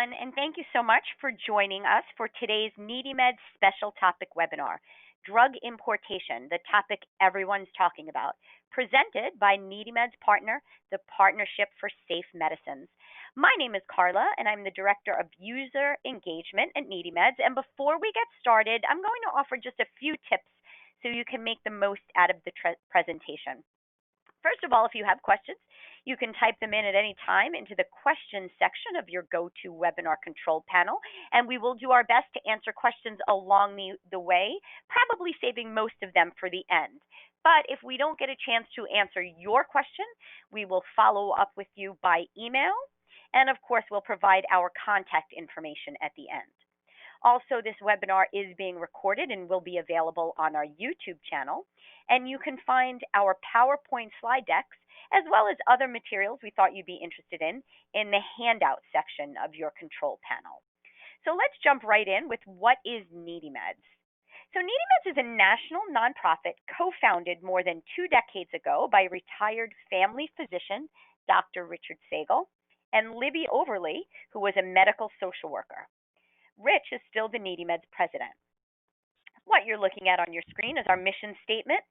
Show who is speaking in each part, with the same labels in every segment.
Speaker 1: everyone, and thank you so much for joining us for today's NeedyMeds special topic webinar, Drug Importation, the topic everyone's talking about, presented by NeedyMeds partner, the Partnership for Safe Medicines. My name is Carla, and I'm the Director of User Engagement at NeedyMeds. And before we get started, I'm going to offer just a few tips so you can make the most out of the presentation. First of all, if you have questions, you can type them in at any time into the questions section of your GoToWebinar control panel, and we will do our best to answer questions along the way, probably saving most of them for the end. But if we don't get a chance to answer your question, we will follow up with you by email, and of course, we'll provide our contact information at the end. Also, this webinar is being recorded and will be available on our YouTube channel, and you can find our PowerPoint slide decks as well as other materials we thought you'd be interested in the handout section of your control panel. So let's jump right in with what is NeedyMeds. So NeedyMeds is a national nonprofit co-founded more than 2 decades ago by retired family physician Dr. Richard Sagel and Libby Overly, who was a medical social worker. Rich is still the NeedyMeds president. What you're looking at on your screen is our mission statement,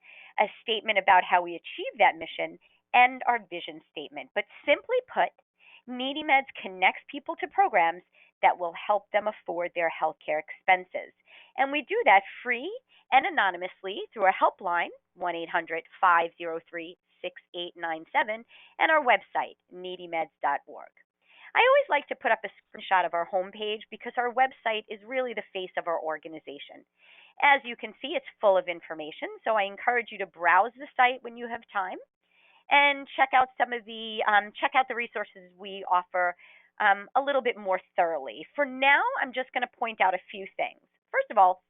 Speaker 1: a statement about how we achieve that mission, and our vision statement. But simply put, NeedyMeds connects people to programs that will help them afford their healthcare expenses. And we do that free and anonymously through our helpline, 1-800-503-6897, and our website, needymeds.org. I always like to put up a screenshot of our homepage because our website is really the face of our organization. As you can see, it's full of information, so I encourage you to browse the site when you have time and check out the resources we offer a little bit more thoroughly. For now, I'm just going to point out a few things. First of all,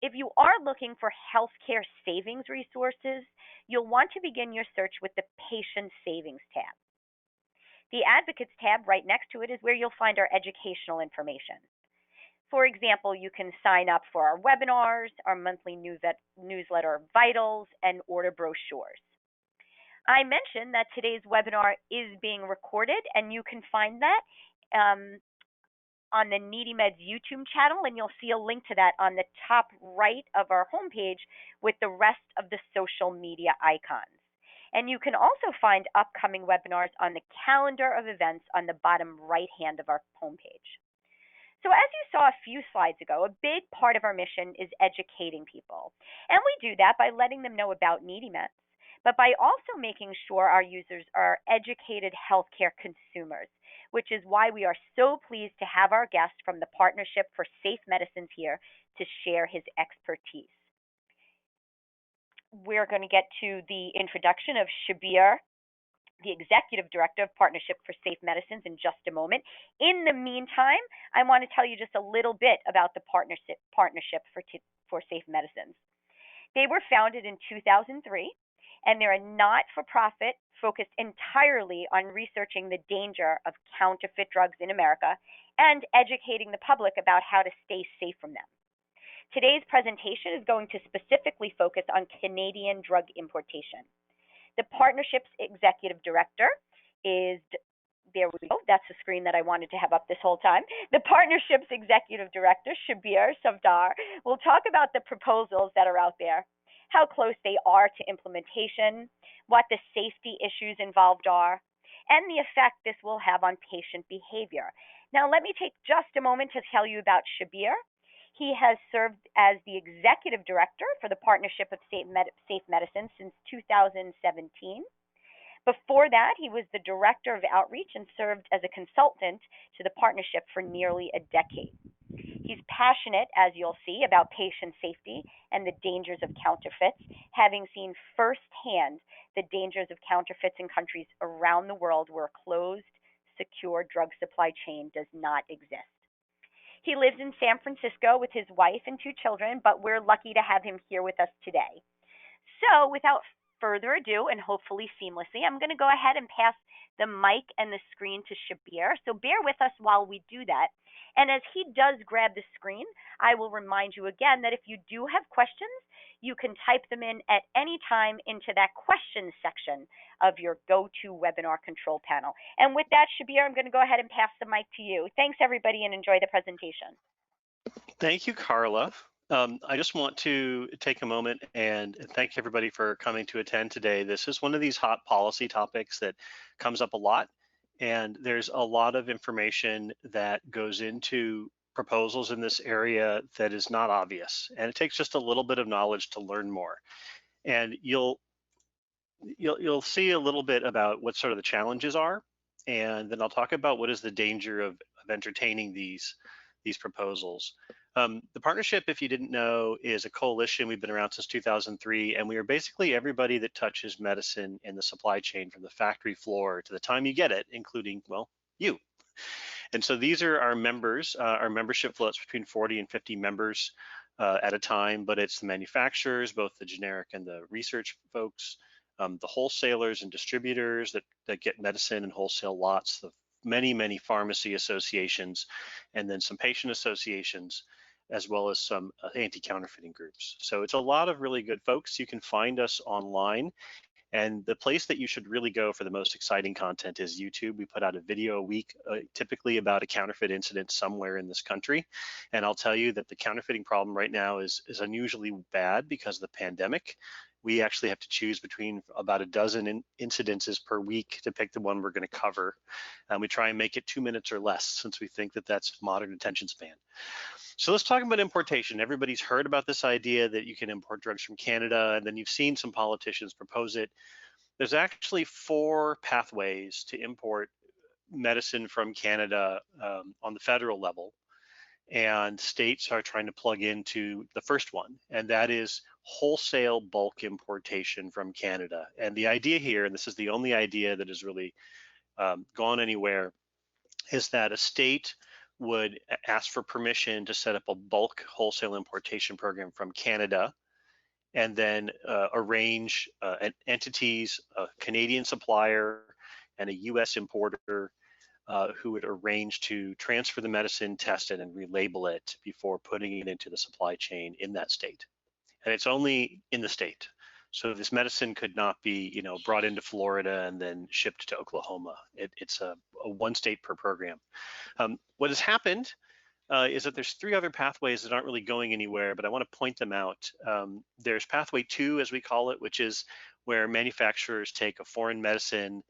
Speaker 1: if you are looking for healthcare savings resources, you'll want to begin your search with the Patient Savings tab. The Advocates tab right next to it is where you'll find our educational information. For example, you can sign up for our webinars, our monthly newsletter Vitals, and order brochures. I mentioned that today's webinar is being recorded, and you can find that on the NeedyMeds YouTube channel, and you'll see a link to that on the top right of our homepage with the rest of the social media icons. And you can also find upcoming webinars on the calendar of events on the bottom right hand of our homepage. So as you saw a few slides ago, a big part of our mission is educating people. And we do that by letting them know about NeedyMeds, but by also making sure our users are educated healthcare consumers, which is why we are so pleased to have our guest from the Partnership for Safe Medicines here to share his expertise. We're going to get to the introduction of Shabbir, the Executive Director of Partnership for Safe Medicines, in just a moment. In the meantime, I want to tell you just a little bit about the Partnership for Safe Medicines. They were founded in 2003, and they're a not-for-profit focused entirely on researching the danger of counterfeit drugs in America and educating the public about how to stay safe from them. Today's presentation is going to specifically focus on Canadian drug importation. The partnership's executive director is, there we go, that's the screen that I wanted to have up this whole time. The partnership's executive director, Shabbir Safdar, will talk about the proposals that are out there, how close they are to implementation, what the safety issues involved are, and the effect this will have on patient behavior. Now, let me take just a moment to tell you about Shabbir. He has served as the executive director for the Partnership of Safe Medicine since 2017. Before that, he was the director of outreach and served as a consultant to the partnership for nearly a decade. He's passionate, as you'll see, about patient safety and the dangers of counterfeits, having seen firsthand the dangers of counterfeits in countries around the world where a closed, secure drug supply chain does not exist. He lives in San Francisco with his wife and 2 children, but we're lucky to have him here with us today. So without further ado, and hopefully seamlessly, I'm going to go ahead and pass the mic and the screen to Shabbir. So bear with us while we do that. And as he does grab the screen, I will remind you again that if you do have questions, you can type them in at any time into that questions section of your GoToWebinar control panel. And with that, Shabbir, I'm going to go ahead and pass the mic to you. Thanks, everybody, and enjoy the presentation.
Speaker 2: Thank you, Carla. I just want to take a moment and thank everybody for coming to attend today. This is one of these hot policy topics that comes up a lot, and there's a lot of information that goes into proposals in this area that is not obvious, and it takes just a little bit of knowledge to learn more. And you'll see a little bit about what sort of the challenges are, and then I'll talk about what is the danger of entertaining these proposals. The partnership, if you didn't know, is a coalition. We've been around since 2003, and we are basically everybody that touches medicine in the supply chain, from the factory floor to the time you get it, including, well, you. And so these are our members. Our membership floats between 40 and 50 members at a time, but it's the manufacturers, both the generic and the research folks, the wholesalers and distributors that get medicine in wholesale lots, the many pharmacy associations, and then some patient associations, as well as some anti-counterfeiting groups. So it's a lot of really good folks. You can find us online, and the place that you should really go for the most exciting content is YouTube. We put out a video a week, typically about a counterfeit incident somewhere in this country. And I'll tell you that the counterfeiting problem right now is unusually bad because of the pandemic. We actually have to choose between about a dozen incidences per week to pick the one we're going to cover. And we try and make it 2 minutes or less, since we think that that's modern attention span. So let's talk about importation. Everybody's heard about this idea that you can import drugs from Canada, and then you've seen some politicians propose it. There's actually 4 pathways to import medicine from Canada on the federal level, and states are trying to plug into the first one, and that is wholesale bulk importation from Canada. And the idea here, and this is the only idea that has really gone anywhere, is that a state would ask for permission to set up a bulk wholesale importation program from Canada, and then arrange entities, a Canadian supplier and a US importer who would arrange to transfer the medicine, test it, and relabel it before putting it into the supply chain in that state. And it's only in the state. So this medicine could not be, brought into Florida and then shipped to Oklahoma. It's a 1 state per program. What has happened is that there's 3 other pathways that aren't really going anywhere, but I want to point them out. There's pathway 2, as we call it, which is where manufacturers take a foreign medicine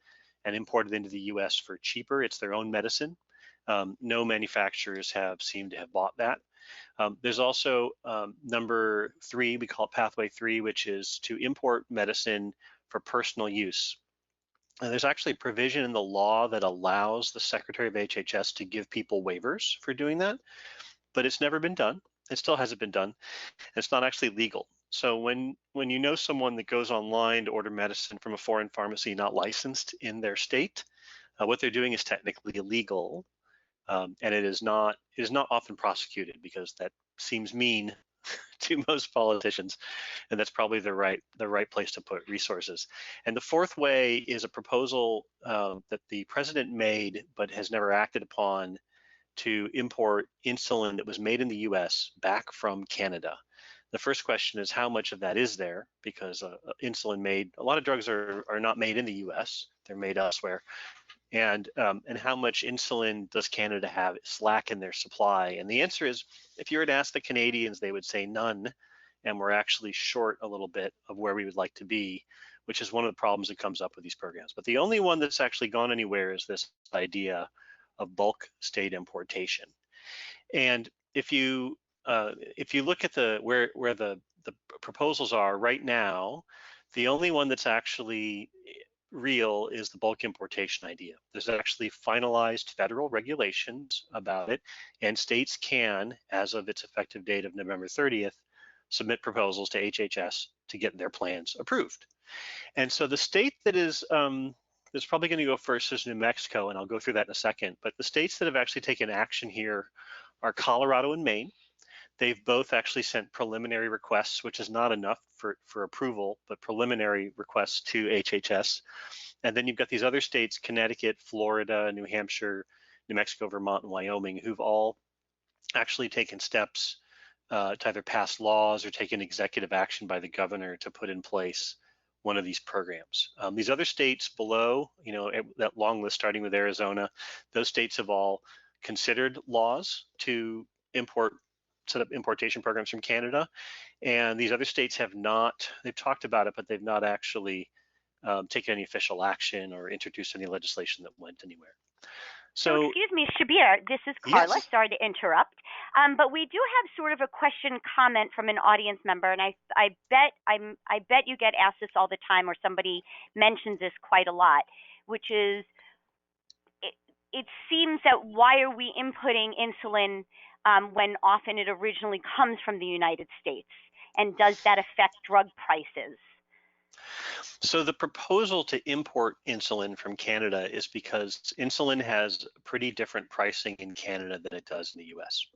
Speaker 2: and import it into the US for cheaper. It's their own medicine. No manufacturers have seemed to have bought that. There's also number 3, we call it pathway 3, which is to import medicine for personal use. And there's actually a provision in the law that allows the Secretary of HHS to give people waivers for doing that, but it's never been done. It still hasn't been done. It's not actually legal. So when you know someone that goes online to order medicine from a foreign pharmacy not licensed in their state, what they're doing is technically illegal, and it is not often prosecuted because that seems mean to most politicians, and that's probably the right place to put resources. And the 4th way is a proposal that the president made but has never acted upon, to import insulin that was made in the US back from Canada. The first question is, how much of that is there? Because insulin made, a lot of drugs are not made in the US, they're made elsewhere. And how much insulin does Canada have slack in their supply? And the answer is, if you were to ask the Canadians, they would say none, and we're actually short a little bit of where we would like to be, which is one of the problems that comes up with these programs. But the only one that's actually gone anywhere is this idea of bulk state importation. And if you look at where the proposals are right now, the only one that's actually real is the bulk importation idea. There's actually finalized federal regulations about it, and states can, as of its effective date of November 30th, submit proposals to HHS to get their plans approved. And so the state that is probably going to go first is New Mexico, and I'll go through that in a second. But the states that have actually taken action here are Colorado and Maine. They've both actually sent preliminary requests, which is not enough for approval, but preliminary requests to HHS. And then you've got these other states, Connecticut, Florida, New Hampshire, New Mexico, Vermont, and Wyoming, who've all actually taken steps to either pass laws or taken executive action by the governor to put in place one of these programs. These other states below, that long list starting with Arizona, those states have all considered laws to set up importation programs from Canada. And these other states have not, they've talked about it, but they've not actually taken any official action or introduced any legislation that went anywhere.
Speaker 1: So excuse me, Shabbir, this is Carla.
Speaker 2: Yes.
Speaker 1: Sorry to interrupt. But we do have sort of a question comment from an audience member, and I bet you get asked this all the time, or somebody mentions this quite a lot, which is it seems that why are we inputting insulin when often it originally comes from the United States, and does that affect drug prices?
Speaker 2: So the proposal to import insulin from Canada is because insulin has pretty different pricing in Canada than it does in the US.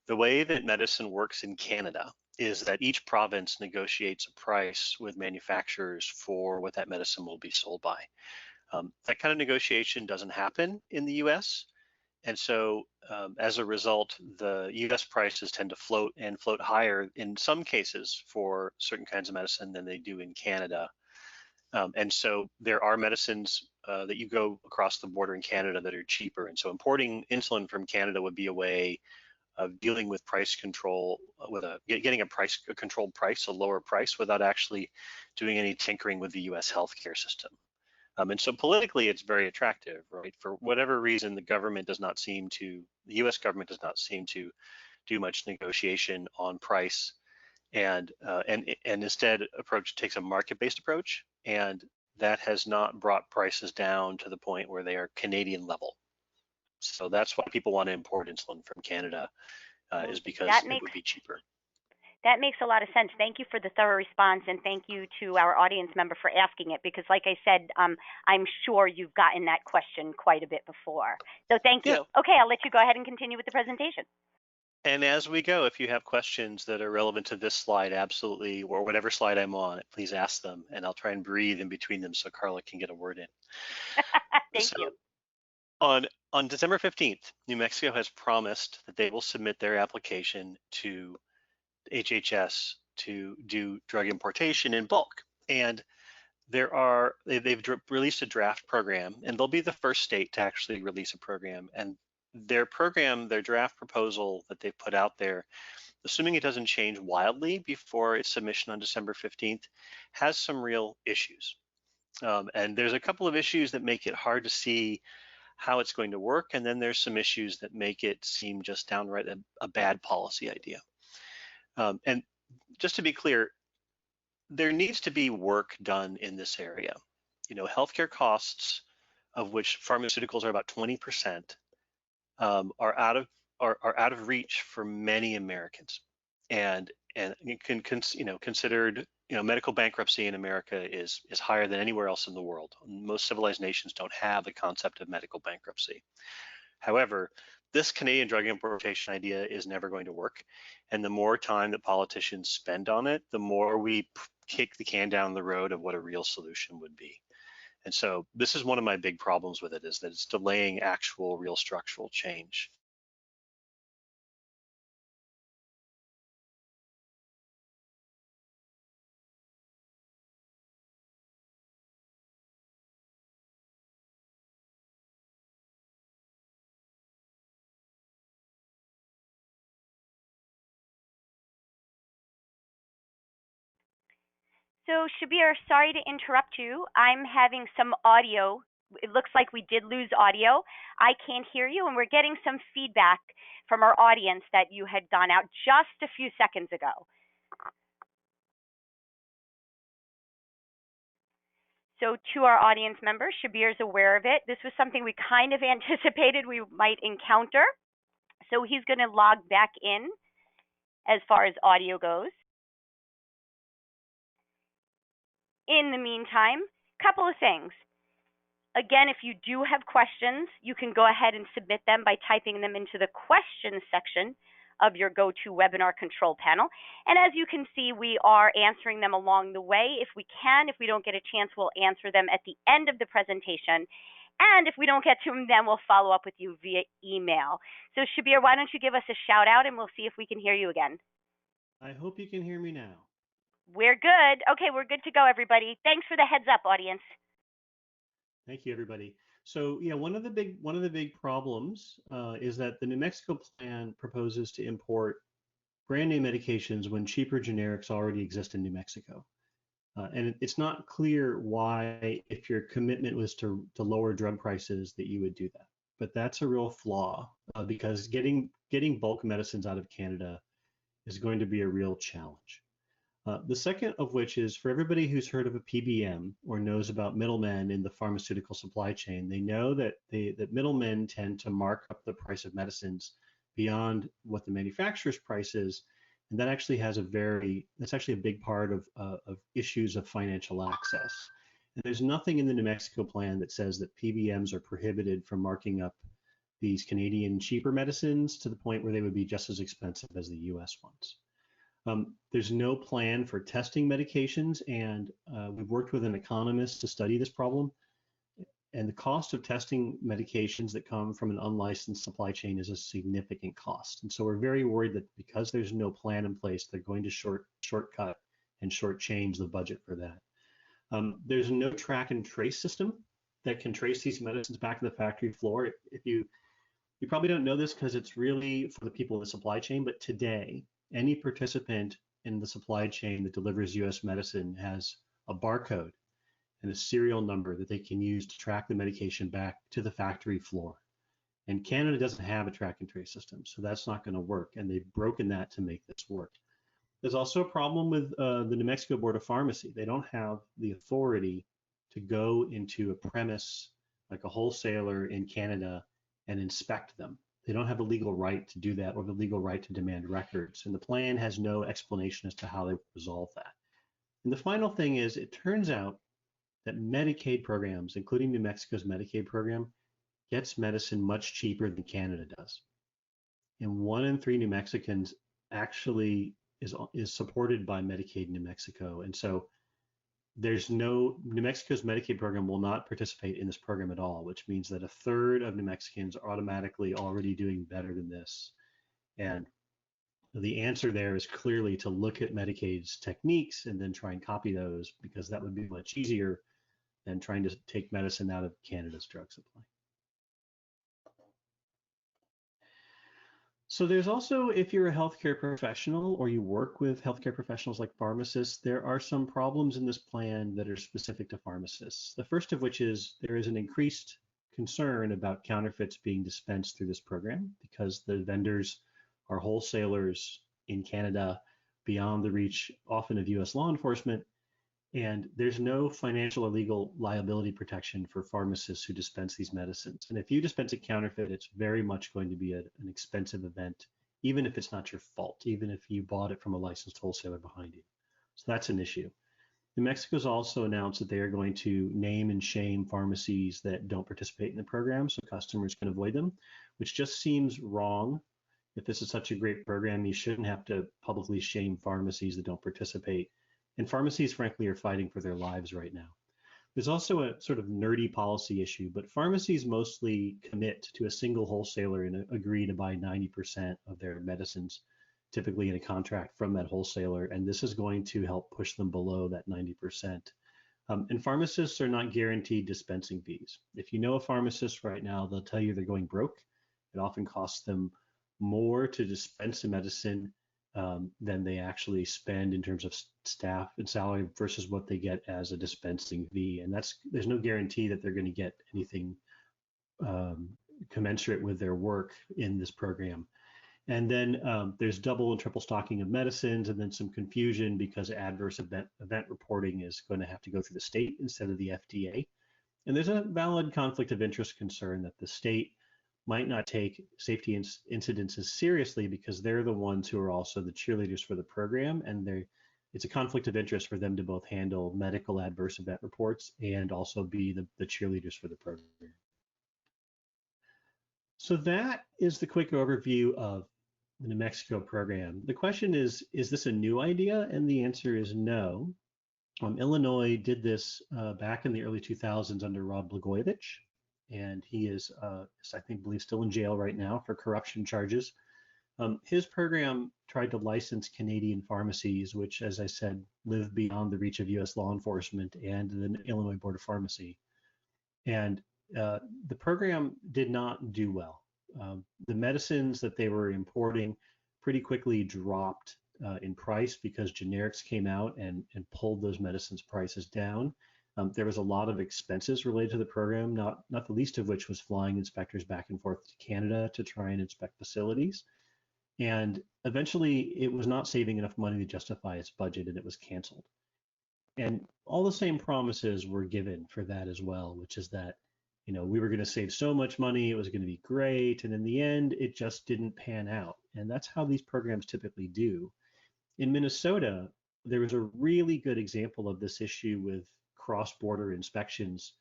Speaker 2: The way that medicine works in Canada is that each province negotiates a price with manufacturers for what that medicine will be sold by. That kind of negotiation doesn't happen in the US. And so as a result, the US prices tend to float higher in some cases for certain kinds of medicine than they do in Canada. And so there are medicines that you go across the border in Canada that are cheaper. And so importing insulin from Canada would be a way of dealing with price control, getting a controlled price, a lower price, without actually doing any tinkering with the US healthcare system. And so politically, it's very attractive, right? For whatever reason, the US government does not seem to do much negotiation on price, and instead takes a market-based approach, and that has not brought prices down to the point where they are Canadian level. So that's why people want to import insulin from Canada, is because it would be cheaper.
Speaker 1: That makes a lot of sense. Thank you for the thorough response, and thank you to our audience member for asking it, because like I said, I'm sure you've gotten that question quite a bit before. So thank you. Yeah. Okay, I'll let you go ahead and continue with the presentation.
Speaker 2: And as we go, if you have questions that are relevant to this slide, absolutely, or whatever slide I'm on, please ask them, and I'll try and breathe in between them so Carla can get a word in.
Speaker 1: Thank you.
Speaker 2: On December 15th, New Mexico has promised that they will submit their application to HHS to do drug importation in bulk. And they've released a draft program, and they'll be the first state to actually release a program. And their draft proposal that they've put out there, assuming it doesn't change wildly before its submission on December 15th, has some real issues. And there's a couple of issues that make it hard to see how it's going to work. And then there's some issues that make it seem just downright a bad policy idea. And just to be clear, there needs to be work done in this area. Healthcare costs, of which pharmaceuticals are about 20%, are out of reach for many Americans, and you can considered medical bankruptcy in America is higher than anywhere else in the world. Most civilized nations don't have the concept of medical bankruptcy. However, this Canadian drug importation idea is never going to work, and the more time that politicians spend on it, the more we kick the can down the road of what a real solution would be. And so this is one of my big problems with it, is that it's delaying actual real structural change.
Speaker 1: So Shabbir, sorry to interrupt you. I'm having some audio. It looks like we did lose audio. I can't hear you, and we're getting some feedback from our audience that you had gone out just a few seconds ago. So to our audience members, Shabbir is aware of it. This was something we kind of anticipated we might encounter. So he's going to log back in as far as audio goes. In the meantime, a couple of things. Again, if you do have questions, you can go ahead and submit them by typing them into the questions section of your GoToWebinar control panel. And as you can see, we are answering them along the way. If we can, if we don't get a chance, we'll answer them at the end of the presentation. And if we don't get to them, then we'll follow up with you via email. So Shabbir, why don't you give us a shout out and we'll see if we can hear you again.
Speaker 3: I hope you can hear me now.
Speaker 1: We're good. Okay, we're good to go, everybody. Thanks for the heads up, audience.
Speaker 3: Thank you, everybody. So yeah, one of the big problems is that the New Mexico plan proposes to import brand name medications when cheaper generics already exist in New Mexico. And it's not clear why, if your commitment was to lower drug prices, that you would do that. But that's a real flaw because getting bulk medicines out of Canada is going to be a real challenge. The second of which is, for everybody who's heard of a PBM or knows about middlemen in the pharmaceutical supply chain, they know that that middlemen tend to mark up the price of medicines beyond what the manufacturer's price is, and that actually that's actually a big part of issues of financial access. And there's nothing in the New Mexico plan that says that PBMs are prohibited from marking up these Canadian cheaper medicines to the point where they would be just as expensive as the US ones. There's no plan for testing medications, and we've worked with an economist to study this problem. And the cost of testing medications that come from an unlicensed supply chain is a significant cost. And so we're very worried that because there's no plan in place, they're going to shortcut and shortchange the budget for that. There's no track and trace system that can trace these medicines back to the factory floor. If you probably don't know this because it's really for the people in the supply chain, but today, any participant in the supply chain that delivers US medicine has a barcode and a serial number that they can use to track the medication back to the factory floor. And Canada doesn't have a track and trace system, so that's not going to work. And they've broken that to make this work. There's also a problem with the New Mexico Board of Pharmacy. They don't have the authority to go into a premise like a wholesaler in Canada and inspect them. They don't have the legal right to do that or the legal right to demand records. And the plan has no explanation as to how they resolve that. And the final thing is, it turns out that Medicaid programs, including New Mexico's Medicaid program, gets medicine much cheaper than Canada does. And 1 in 3 New Mexicans actually is supported by Medicaid in New Mexico. And so New Mexico's Medicaid program will not participate in this program at all, which means that 1/3 of New Mexicans are automatically already doing better than this. And the answer there is clearly to look at Medicaid's techniques and then try and copy those, because that would be much easier than trying to take medicine out of Canada's drug supply. So there's also, if you're a healthcare professional or you work with healthcare professionals like pharmacists, there are some problems in this plan that are specific to pharmacists. The first of which is there is an increased concern about counterfeits being dispensed through this program because the vendors are wholesalers in Canada beyond the reach often of US law enforcement. And there's no financial or legal liability protection for pharmacists who dispense these medicines. And if you dispense a counterfeit, it's very much going to be an expensive event, even if it's not your fault, even if you bought it from a licensed wholesaler behind you. So that's an issue. New Mexico's also announced that they are going to name and shame pharmacies that don't participate in the program so customers can avoid them, which just seems wrong. If this is such a great program, you shouldn't have to publicly shame pharmacies that don't participate. And pharmacies, frankly, are fighting for their lives right now. There's also a sort of nerdy policy issue, but pharmacies mostly commit to a single wholesaler and agree to buy 90% of their medicines, typically in a contract from that wholesaler. And this is going to help push them below that 90%. And pharmacists are not guaranteed dispensing fees. If you know a pharmacist right now, they'll tell you they're going broke. It often costs them more to dispense a medicine than they actually spend in terms of staff and salary versus what they get as a dispensing fee. And there's no guarantee that they're going to get anything commensurate with their work in this program. And then there's double and triple stocking of medicines, and then some confusion because adverse event reporting is going to have to go through the state instead of the FDA. And there's a valid conflict of interest concern that the state might not take safety incidents as seriously because they're the ones who are also the cheerleaders for the program, and it's a conflict of interest for them to both handle medical adverse event reports and also be the cheerleaders for the program. So that is the quick overview of New Mexico program. The question is this a new idea? And the answer is no. Illinois did this back in the early 2000s under Rod Blagojevich, and he is, I believe, still in jail right now for corruption charges. His program tried to license Canadian pharmacies, which, as I said, live beyond the reach of U.S. law enforcement and the Illinois Board of Pharmacy. And the program did not do well. The medicines that they were importing pretty quickly dropped in price because generics came out and pulled those medicines prices down. There was a lot of expenses related to the program, not the least of which was flying inspectors back and forth to Canada to try and inspect facilities. And eventually it was not saving enough money to justify its budget, and it was canceled. And all the same promises were given for that as well, which is that, we were going to save so much money, it was going to be great. And in the end, it just didn't pan out. And that's how these programs typically do. In Minnesota, there was a really good example of this issue with cross-border inspections.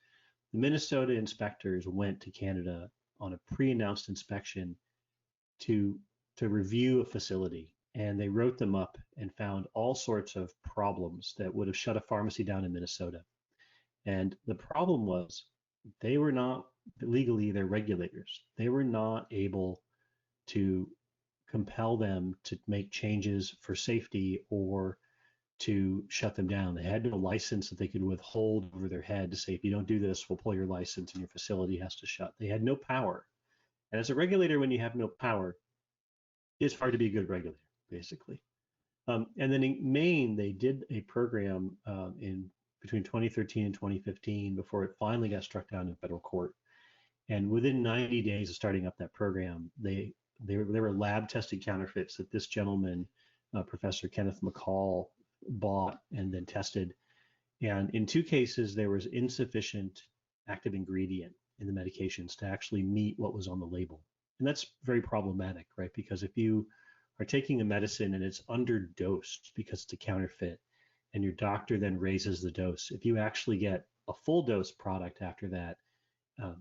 Speaker 3: The Minnesota inspectors went to Canada on a pre-announced inspection to review a facility, and they wrote them up and found all sorts of problems that would have shut a pharmacy down in Minnesota. And the problem was they were not legally their regulators. They were not able to compel them to make changes for safety or to shut them down. They had no license that they could withhold over their head to say, if you don't do this, we'll pull your license and your facility has to shut. They had no power. And as a regulator, when you have no power, it's hard to be a good regulator, basically. And then in Maine, they did a program in between 2013 and 2015 before it finally got struck down in federal court. And within 90 days of starting up that program, they were lab tested counterfeits that this gentleman, Professor Kenneth McCall, bought and then tested. And in 2 cases, there was insufficient active ingredient in the medications to actually meet what was on the label. And that's very problematic, right? Because if you are taking a medicine and it's underdosed because it's a counterfeit, and your doctor then raises the dose, if you actually get a full dose product after that,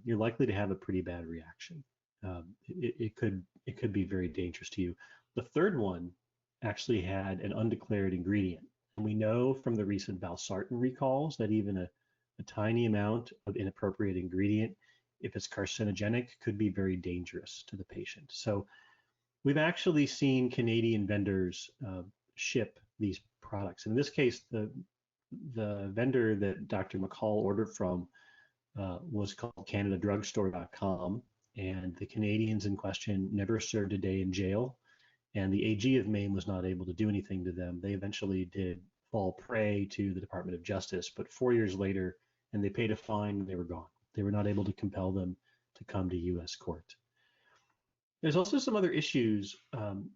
Speaker 3: you're likely to have a pretty bad reaction. It could be very dangerous to you. The third one actually had an undeclared ingredient. And we know from the recent valsartan recalls that even a tiny amount of inappropriate ingredient, if it's carcinogenic, could be very dangerous to the patient. So we've actually seen Canadian vendors ship these products. In this case, the vendor that Dr. McCall ordered from was called CanadaDrugstore.com, and the Canadians in question never served a day in jail, and the AG of Maine was not able to do anything to them. They eventually did fall prey to the Department of Justice, but 4 years later, and they paid a fine, and they were gone. They were not able to compel them to come to U.S. court. There's also some other issues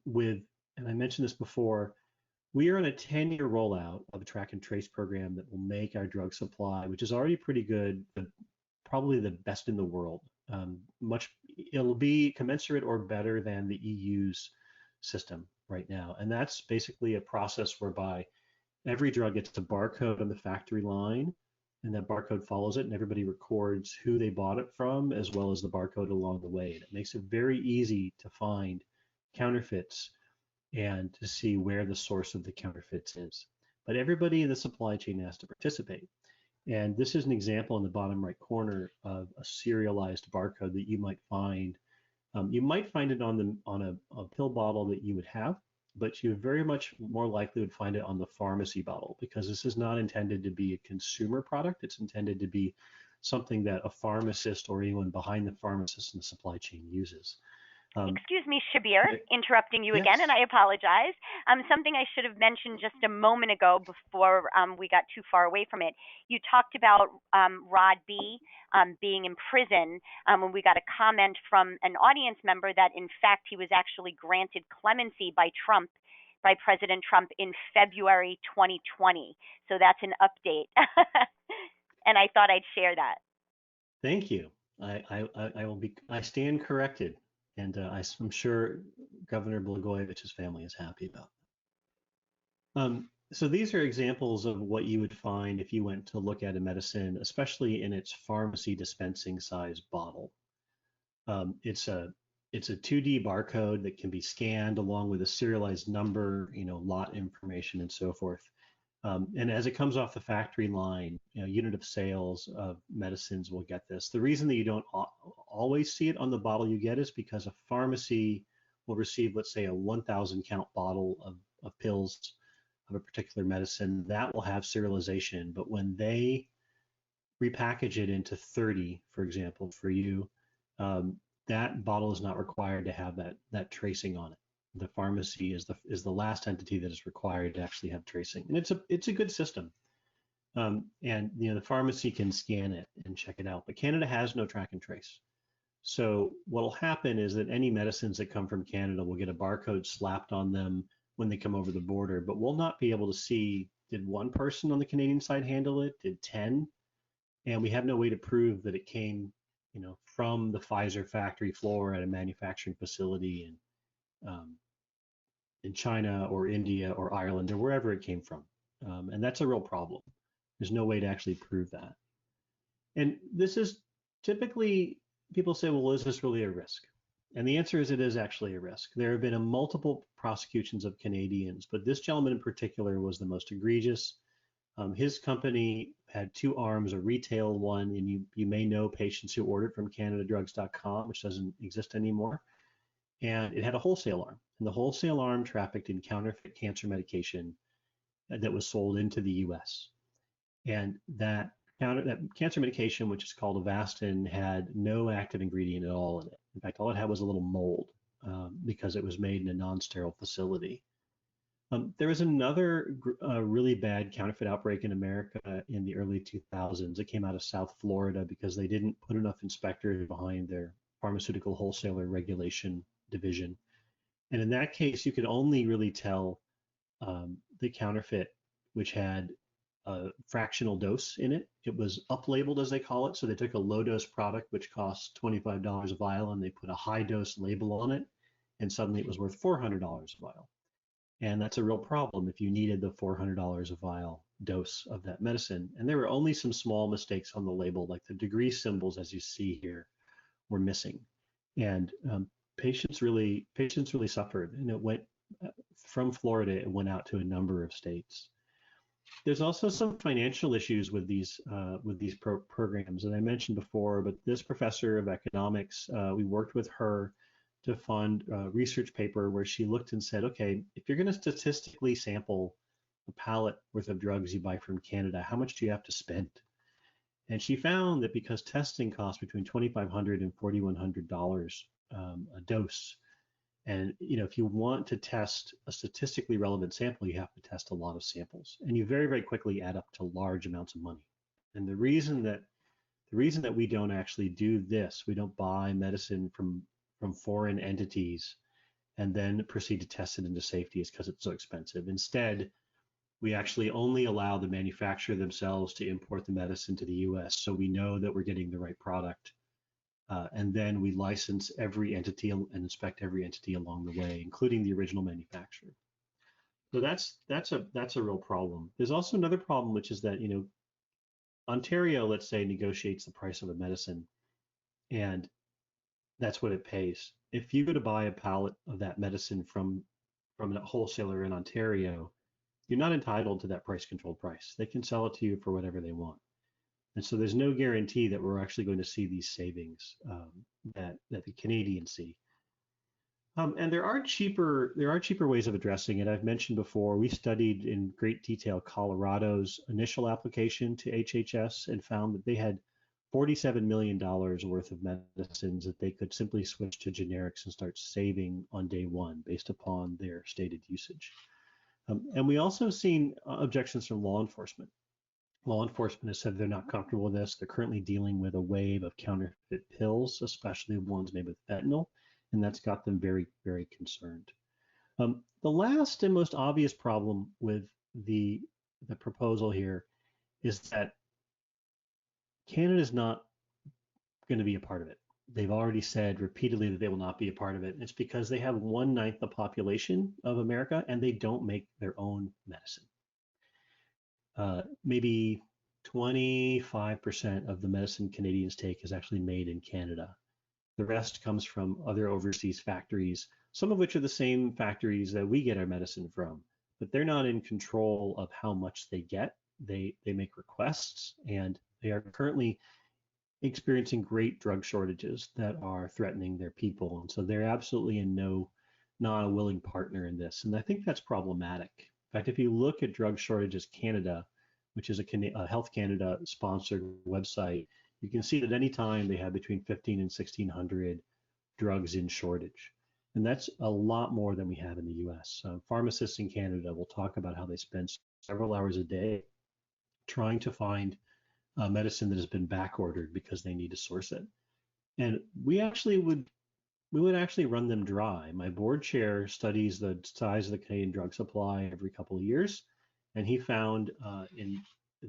Speaker 3: with, and I mentioned this before, we are on a 10-year rollout of a track and trace program that will make our drug supply, which is already pretty good, but probably the best in the world. It'll be commensurate or better than the EU's system right now. And that's basically a process whereby every drug gets a barcode on the factory line, and that barcode follows it, and everybody records who they bought it from, as well as the barcode along the way. And it makes it very easy to find counterfeits and to see where the source of the counterfeits is. But everybody in the supply chain has to participate. And this is an example in the bottom right corner of a serialized barcode that you might find. You might find it on a pill bottle that you would have, but you very much more likely would find it on the pharmacy bottle, because this is not intended to be a consumer product. It's intended to be something that a pharmacist or anyone behind the pharmacist in the supply chain uses.
Speaker 1: Excuse me, Shabbir, interrupting you again, and I apologize. Something I should have mentioned just a moment ago before we got too far away from it. You talked about Rod B. Being in prison, when we got a comment from an audience member that, in fact, he was actually granted clemency by President Trump in February 2020. So that's an update. And I thought I'd share that.
Speaker 3: Thank you. I stand corrected. And I'm sure Governor Blagojevich's family is happy about that. So these are examples of what you would find if you went to look at a medicine, especially in its pharmacy dispensing size bottle. It's it's a 2D barcode that can be scanned along with a serialized number, lot information and so forth. And as it comes off the factory line, unit of sales of medicines will get this. The reason that you don't always see it on the bottle you get is because a pharmacy will receive, let's say, a 1,000 count bottle of pills of a particular medicine that will have serialization. But when they repackage it into 30, for example, for you, that bottle is not required to have that tracing on it. The pharmacy is the last entity that is required to actually have tracing, and it's a good system. And the pharmacy can scan it and check it out, but Canada has no track and trace. So what will happen is that any medicines that come from Canada will get a barcode slapped on them when they come over the border, but we'll not be able to see, did one person on the Canadian side handle it? Did 10? And we have no way to prove that it came, from the Pfizer factory floor at a manufacturing facility in China or India or Ireland or wherever it came from. And that's a real problem. There's no way to actually prove that. And this is typically, people say, well, is this really a risk? And the answer is it is actually a risk. There have been multiple prosecutions of Canadians, but this gentleman in particular was the most egregious. His company had two arms, a retail one, and you may know patients who ordered from CanadaDrugs.com, which doesn't exist anymore. And it had a wholesale arm. And the wholesale arm trafficked in counterfeit cancer medication that was sold into the US. And that cancer medication, which is called Avastin, had no active ingredient at all in it. In fact, all it had was a little mold because it was made in a non-sterile facility. There was another really bad counterfeit outbreak in America in the early 2000s. It came out of South Florida because they didn't put enough inspectors behind their pharmaceutical wholesaler regulation division. And in that case, you could only really tell the counterfeit, which had a fractional dose in it. It was up-labeled, as they call it. So they took a low-dose product, which costs $25 a vial, and they put a high-dose label on it, and suddenly it was worth $400 a vial. And that's a real problem if you needed the $400 a vial dose of that medicine. And there were only some small mistakes on the label, like the degree symbols, as you see here, were missing. And patients really suffered. And it went from Florida, it went out to a number of states. There's also some financial issues with these programs, and I mentioned before, but this professor of economics, we worked with her to fund a research paper where she looked and said, okay, if you're going to statistically sample a pallet worth of drugs you buy from Canada, how much do you have to spend? And she found that because testing costs between $2,500 and $4,100 a dose, and if you want to test a statistically relevant sample, you have to test a lot of samples, and you very, very quickly add up to large amounts of money. And the reason that we don't actually do this, we don't buy medicine from foreign entities and then proceed to test it into safety, is because it's so expensive. Instead, we actually only allow the manufacturer themselves to import the medicine to the US, so we know that we're getting the right product. And then we license every entity and inspect every entity along the way, including the original manufacturer. So that's a real problem. There's also another problem, which is that Ontario, let's say, negotiates the price of a medicine, and that's what it pays. If you go to buy a pallet of that medicine from a wholesaler in Ontario, you're not entitled to that price-controlled price. They can sell it to you for whatever they want. And so there's no guarantee that we're actually going to see these savings that the Canadians see. And there are cheaper ways of addressing it. I've mentioned before, we studied in great detail Colorado's initial application to HHS and found that they had $47 million worth of medicines that they could simply switch to generics and start saving on day one based upon their stated usage. And we also have seen objections from law enforcement. Law enforcement has said they're not comfortable with this. They're currently dealing with a wave of counterfeit pills, especially ones made with fentanyl, and that's got them very, very concerned. The last and most obvious problem with the proposal here is that Canada's not going to be a part of it. They've already said repeatedly that they will not be a part of it. And it's because they have 1/9 the population of America, and they don't make their own medicine. Maybe 25% of the medicine Canadians take is actually made in Canada. The rest comes from other overseas factories, some of which are the same factories that we get our medicine from, but they're not in control of how much they get. They make requests, and they are currently experiencing great drug shortages that are threatening their people. And so they're absolutely not a willing partner in this. And I think that's problematic. In fact, if you look at Drug Shortages Canada, which is a Health Canada sponsored website, you can see that any time they have between 15 and 1600 drugs in shortage. And that's a lot more than we have in the US. Pharmacists in Canada will talk about how they spend several hours a day trying to find medicine that has been back ordered because they need to source it. And we would actually run them dry. My board chair studies the size of the Canadian drug supply every couple of years, and he found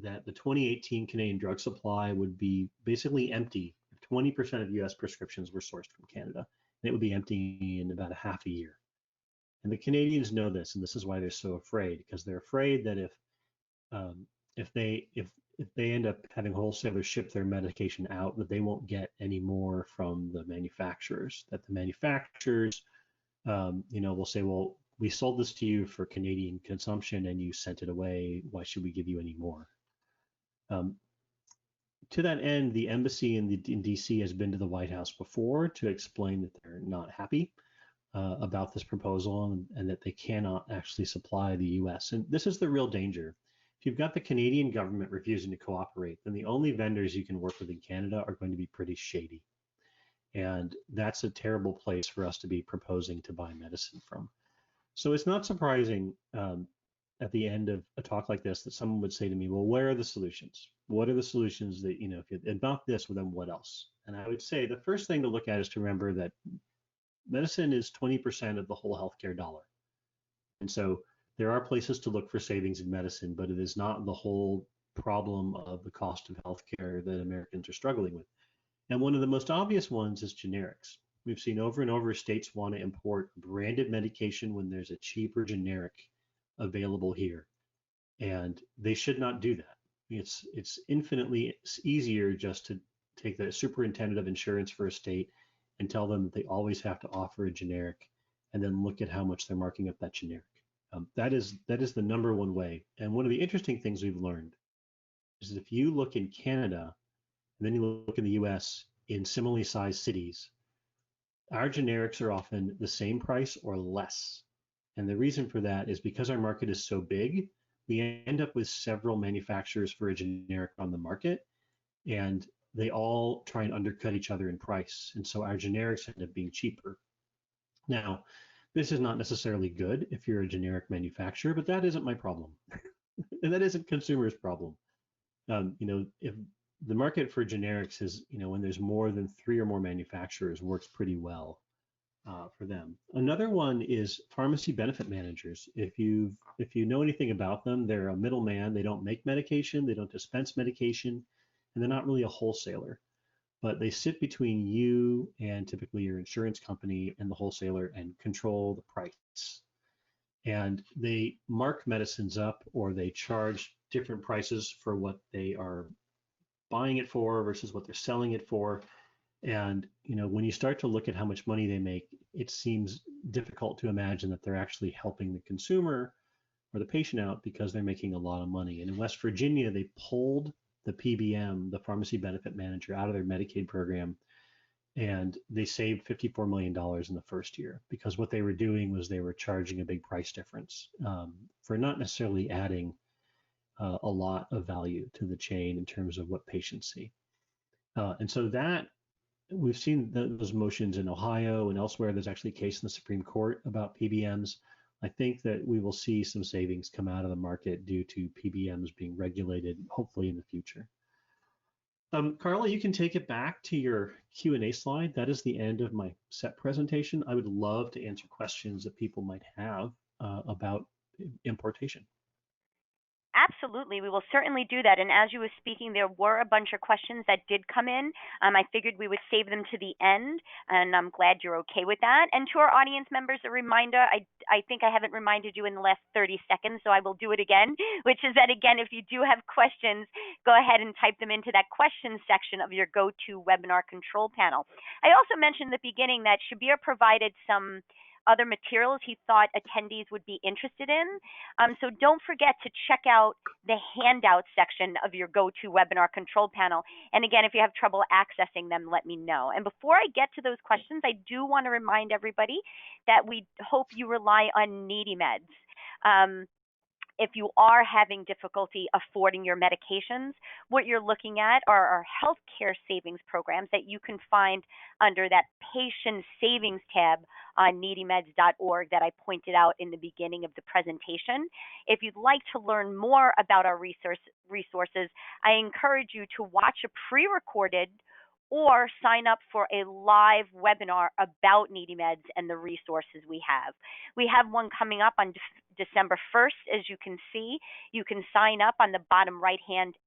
Speaker 3: that the 2018 Canadian drug supply would be basically empty if 20% of US prescriptions were sourced from Canada. And it would be empty in about a half a year. And the Canadians know this, and this is why they're so afraid, because they're afraid that if they end up having wholesalers ship their medication out, that they won't get any more from the manufacturers. That the manufacturers, will say, well, we sold this to you for Canadian consumption and you sent it away. Why should we give you any more? To that end, the embassy in DC has been to the White House before to explain that they're not happy about this proposal and that they cannot actually supply the US. And this is the real danger. If you've got the Canadian government refusing to cooperate, then the only vendors you can work with in Canada are going to be pretty shady. And that's a terrible place for us to be proposing to buy medicine from. So it's not surprising at the end of a talk like this that someone would say to me, well, where are the solutions? What are the solutions that, if not this, well, then what else? And I would say the first thing to look at is to remember that medicine is 20% of the whole healthcare dollar. And so there are places to look for savings in medicine, but it is not the whole problem of the cost of healthcare that Americans are struggling with. And one of the most obvious ones is generics. We've seen over and over states want to import branded medication when there's a cheaper generic available here. And they should not do that. It's infinitely easier just to take the superintendent of insurance for a state and tell them that they always have to offer a generic and then look at how much they're marking up that generic. That is the number one way. And one of the interesting things we've learned is that if you look in Canada and then you look in the US in similarly sized cities, our generics are often the same price or less. And the reason for that is because our market is so big, we end up with several manufacturers for a generic on the market, and they all try and undercut each other in price. And so our generics end up being cheaper. Now, this is not necessarily good if you're a generic manufacturer, but that isn't my problem. And that isn't consumers' problem. If the market for generics is, when there's more than 3 or more manufacturers, works pretty well for them. Another one is pharmacy benefit managers. If you know anything about them, they're a middleman. They don't make medication, they don't dispense medication, and they're not really a wholesaler. But they sit between you and typically your insurance company and the wholesaler and control the price. And they mark medicines up, or they charge different prices for what they are buying it for versus what they're selling it for. And when you start to look at how much money they make, it seems difficult to imagine that they're actually helping the consumer or the patient out because they're making a lot of money. And in West Virginia, they pulled the PBM, the pharmacy benefit manager, out of their Medicaid program, and they saved $54 million in the first year because what they were doing was they were charging a big price difference for not necessarily adding a lot of value to the chain in terms of what patients see. And so that we've seen those motions in Ohio and elsewhere. There's actually a case in the Supreme Court about PBMs. I think that we will see some savings come out of the market due to PBMs being regulated, hopefully in the future. Carla, you can take it back to your Q&A slide. That is the end of my set presentation. I would love to answer questions that people might have about importation.
Speaker 1: Absolutely. We will certainly do that. And as you were speaking, there were a bunch of questions that did come in. I figured we would save them to the end, and I'm glad you're okay with that. And to our audience members, a reminder, I think I haven't reminded you in the last 30 seconds, so I will do it again, which is that, again, if you do have questions, go ahead and type them into that questions section of your GoToWebinar control panel. I also mentioned at the beginning that Shabbir provided some other materials he thought attendees would be interested in. So don't forget to check out the handout section of your GoToWebinar control panel. And again, if you have trouble accessing them, let me know. And before I get to those questions, I do want to remind everybody that we hope you rely on NeedyMeds. If you are having difficulty affording your medications, what you're looking at are our healthcare savings programs that you can find under that patient savings tab on NeedyMeds.org that I pointed out in the beginning of the presentation. If you'd like to learn more about our resources, I encourage you to watch a pre-recorded or sign up for a live webinar about NeedyMeds and the resources we have. We have one coming up on December 1st, as you can see. You can sign up on the bottom right-hand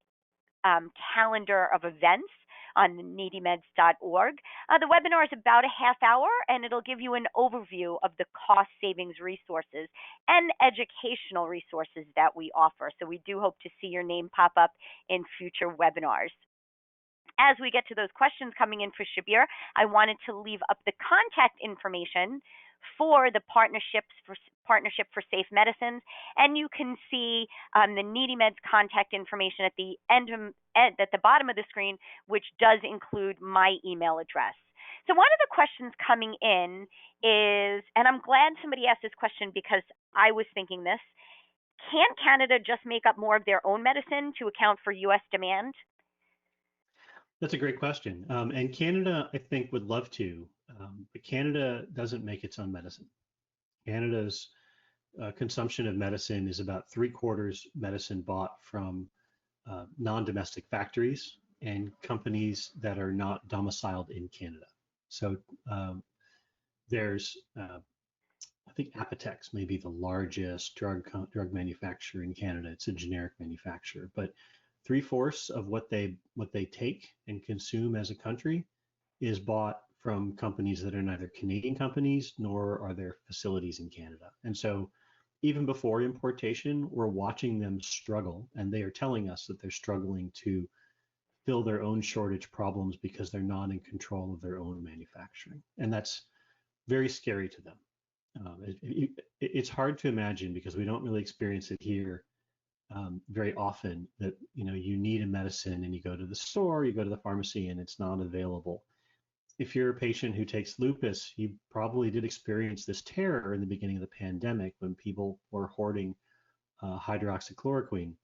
Speaker 1: calendar of events on NeedyMeds.org. The webinar is about a half hour, and it'll give you an overview of the cost savings resources and educational resources that we offer. So we do hope to see your name pop up in future webinars. As we get to those questions coming in for Shabbir, I wanted to leave up the contact information for the Partnership for Safe Medicines, and you can see the NeedyMeds contact information at the bottom of the screen, which does include my email address. So one of the questions coming in is, and I'm glad somebody asked this question because I was thinking this, can't Canada just make up more of their own medicine to account for U.S. demand?
Speaker 3: That's a great question. And Canada, I think, would love to, but Canada doesn't make its own medicine. Canada's consumption of medicine is about 3/4 medicine bought from non-domestic factories and companies that are not domiciled in Canada. So there's, I think Apotex may be the largest drug manufacturer in Canada. It's a generic manufacturer, but 3/4 of what they take and consume as a country is bought from companies that are neither Canadian companies nor are there facilities in Canada. And so even before importation, we're watching them struggle, and they are telling us that they're struggling to fill their own shortage problems because they're not in control of their own manufacturing. And that's very scary to them. It's hard to imagine because we don't really experience it here very often that you need a medicine and you go to the store, you go to the pharmacy, and it's not available. If you're a patient who takes lupus, you probably did experience this terror in the beginning of the pandemic when people were hoarding hydroxychloroquine,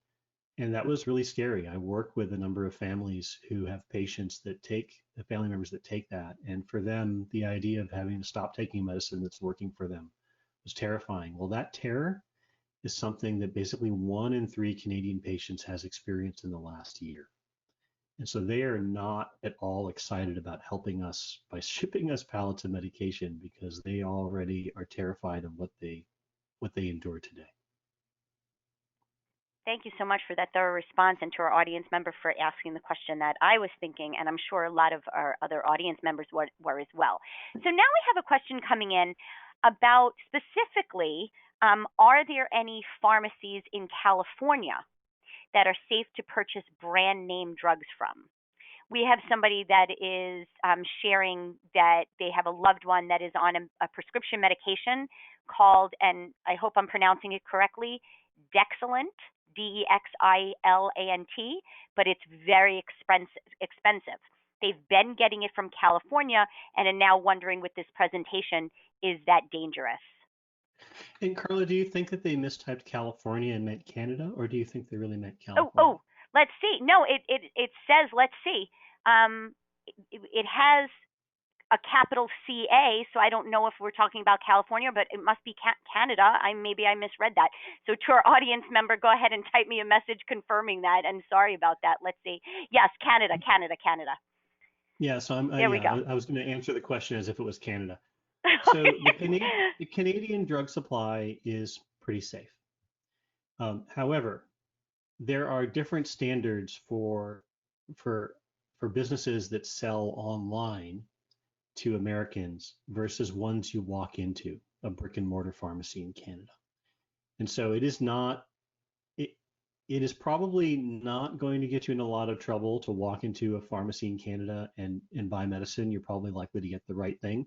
Speaker 3: and that was really scary. I work with a number of families who have patients that take the family members that take that, and for them, the idea of having to stop taking medicine that's working for them was terrifying. Well, that terror is something that basically 1 in 3 Canadian patients has experienced in the last year. And so they are not at all excited about helping us by shipping us pallets of medication because they already are terrified of what they endure today.
Speaker 1: Thank you so much for that thorough response, and to our audience member for asking the question that I was thinking, and I'm sure a lot of our other audience members were as well. So now we have a question coming in about specifically, are there any pharmacies in California that are safe to purchase brand name drugs from? We have somebody that is sharing that they have a loved one that is on a prescription medication called, and I hope I'm pronouncing it correctly, Dexilant, Dexilant, but it's very expensive. They've been getting it from California and are now wondering with this presentation, is that dangerous?
Speaker 3: And Carla, do you think that they mistyped California and meant Canada, or do you think they really meant California?
Speaker 1: Oh, let's see. No, it says, let's see. It has a capital CA, so I don't know if we're talking about California, but it must be Canada. Maybe I misread that. So to our audience member, go ahead and type me a message confirming that. And sorry about that. Let's see. Yes, Canada.
Speaker 3: Yeah, so
Speaker 1: There we go.
Speaker 3: I was going to answer the question as if it was Canada. So the Canadian drug supply is pretty safe. However, there are different standards for for businesses that sell online to Americans versus ones you walk into a brick and mortar pharmacy in Canada. And so it is not it, it is probably not going to get you in a lot of trouble to walk into a pharmacy in Canada and buy medicine. You're probably likely to get the right thing.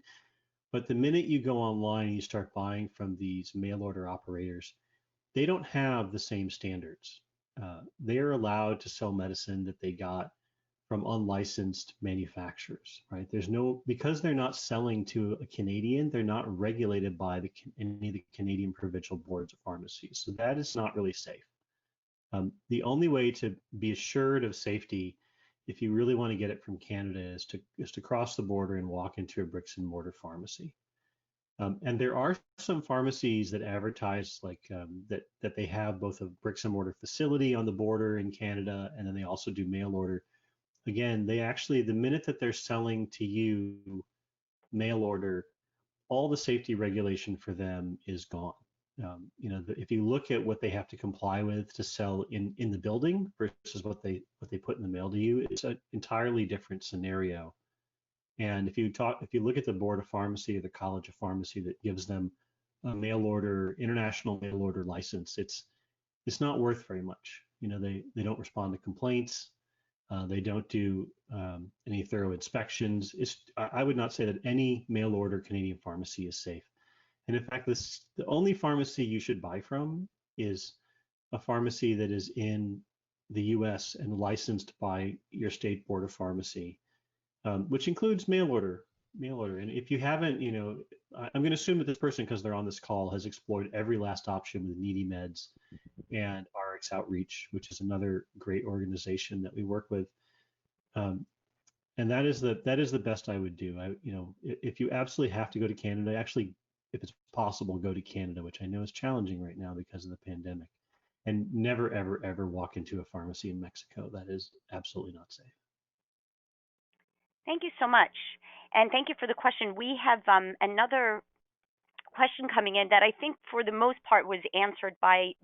Speaker 3: But the minute you go online and you start buying from these mail order operators, they don't have the same standards. They are allowed to sell medicine that they got from unlicensed manufacturers, right? There's no, because they're not selling to a Canadian, they're not regulated by any of the Canadian provincial boards of pharmacies. So that is not really safe. The only way to be assured of safety, if you really want to get it from Canada, is to cross the border and walk into a bricks and mortar pharmacy. And there are some pharmacies that advertise that they have both a bricks and mortar facility on the border in Canada, and then they also do mail order. Again, they actually, the minute that they're selling to you mail order, all the safety regulation for them is gone. If you look at what they have to comply with to sell in the building versus what they put in the mail to you, it's an entirely different scenario. And if you look at the Board of Pharmacy or the College of Pharmacy that gives them a international mail order license, it's not worth very much. They don't respond to complaints. They don't do any thorough inspections. I would not say that any mail order Canadian pharmacy is safe. And in fact, the only pharmacy you should buy from is a pharmacy that is in the US and licensed by your state board of pharmacy, which includes mail order. And if you haven't, I'm going to assume that this person, because they're on this call, has explored every last option with NeedyMeds and RX Outreach, which is another great organization that we work with. And that is the best I would do. If you absolutely have to go to Canada, actually, if it's possible, go to Canada, which I know is challenging right now because of the pandemic. And never, ever, ever walk into a pharmacy in Mexico. That is absolutely not safe.
Speaker 1: Thank you so much. And thank you for the question. We have another question coming in that I think for the most part was answered by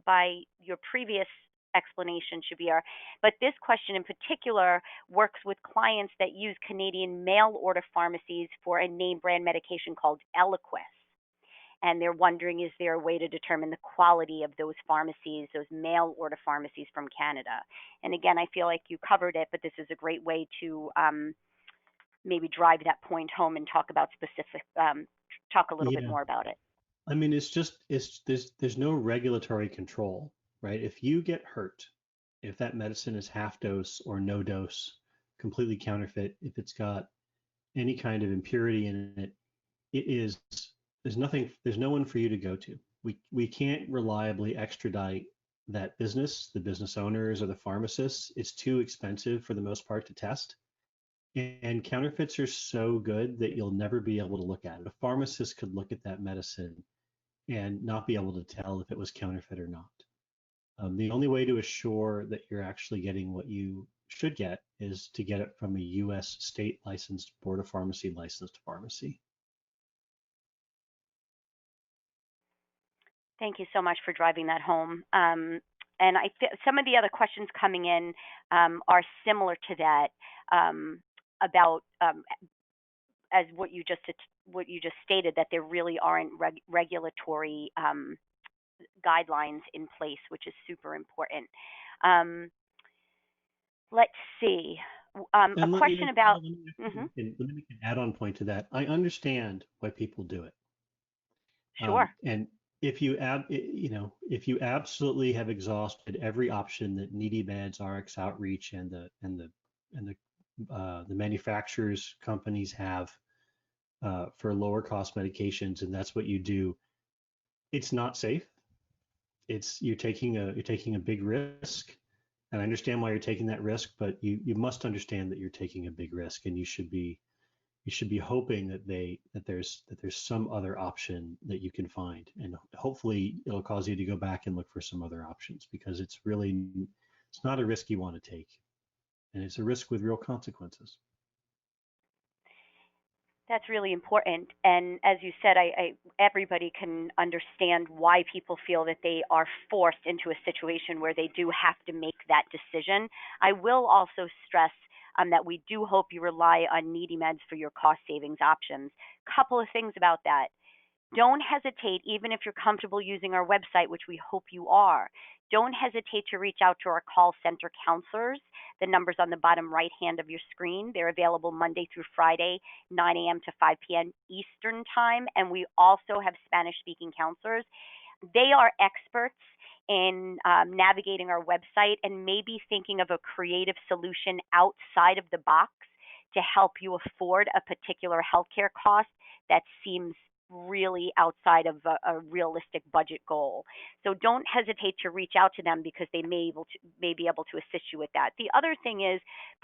Speaker 1: your previous explanation, Shabbir. But this question in particular works with clients that use Canadian mail order pharmacies for a name brand medication called Eliquis. And they're wondering, is there a way to determine the quality of those pharmacies, those mail order pharmacies from Canada? And again, I feel like you covered it, but this is a great way to maybe drive that point home and talk about talk a little bit more about it.
Speaker 3: I mean, there's no regulatory control, right? If you get hurt, if that medicine is half dose or no dose, completely counterfeit, if it's got any kind of impurity in it, there's no one for you to go to. We can't reliably extradite that business, the business owners or the pharmacists. It's too expensive for the most part to test. And counterfeits are so good that you'll never be able to look at it. A pharmacist could look at that medicine and not be able to tell if it was counterfeit or not. The only way to assure that you're actually getting what you should get is to get it from a US state licensed board of pharmacy licensed pharmacy.
Speaker 1: Thank you so much for driving that home. And some of the other questions coming in are similar to that about as what you just stated, that there really aren't regulatory guidelines in place, which is super important. Let's see. A question about.
Speaker 3: Let me make an add-on point to that. I understand why people do it.
Speaker 1: Sure.
Speaker 3: And if you absolutely have exhausted every option that NeedyMeds, RX Outreach, and the manufacturers companies have for lower cost medications, and that's what you do, it's not safe. You're taking a big risk, and I understand why you're taking that risk, but you must understand that you're taking a big risk, and you should be hoping that there's some other option that you can find, and hopefully it'll cause you to go back and look for some other options, because it's not a risk you want to take, and it's a risk with real consequences.
Speaker 1: That's really important. And as you said, everybody can understand why people feel that they are forced into a situation where they do have to make that decision. I will also stress that we do hope you rely on NeedyMeds for your cost savings options. Couple of things about that. Don't hesitate, even if you're comfortable using our website, which we hope you are. Don't hesitate to reach out to our call center counselors. The number's on the bottom right hand of your screen. They're available Monday through Friday, 9 a.m. to 5 p.m. Eastern Time. And we also have Spanish speaking counselors. They are experts in navigating our website and maybe thinking of a creative solution outside of the box to help you afford a particular healthcare cost that seems really outside of a realistic budget goal. So don't hesitate to reach out to them because they may be able to assist you with that. The other thing is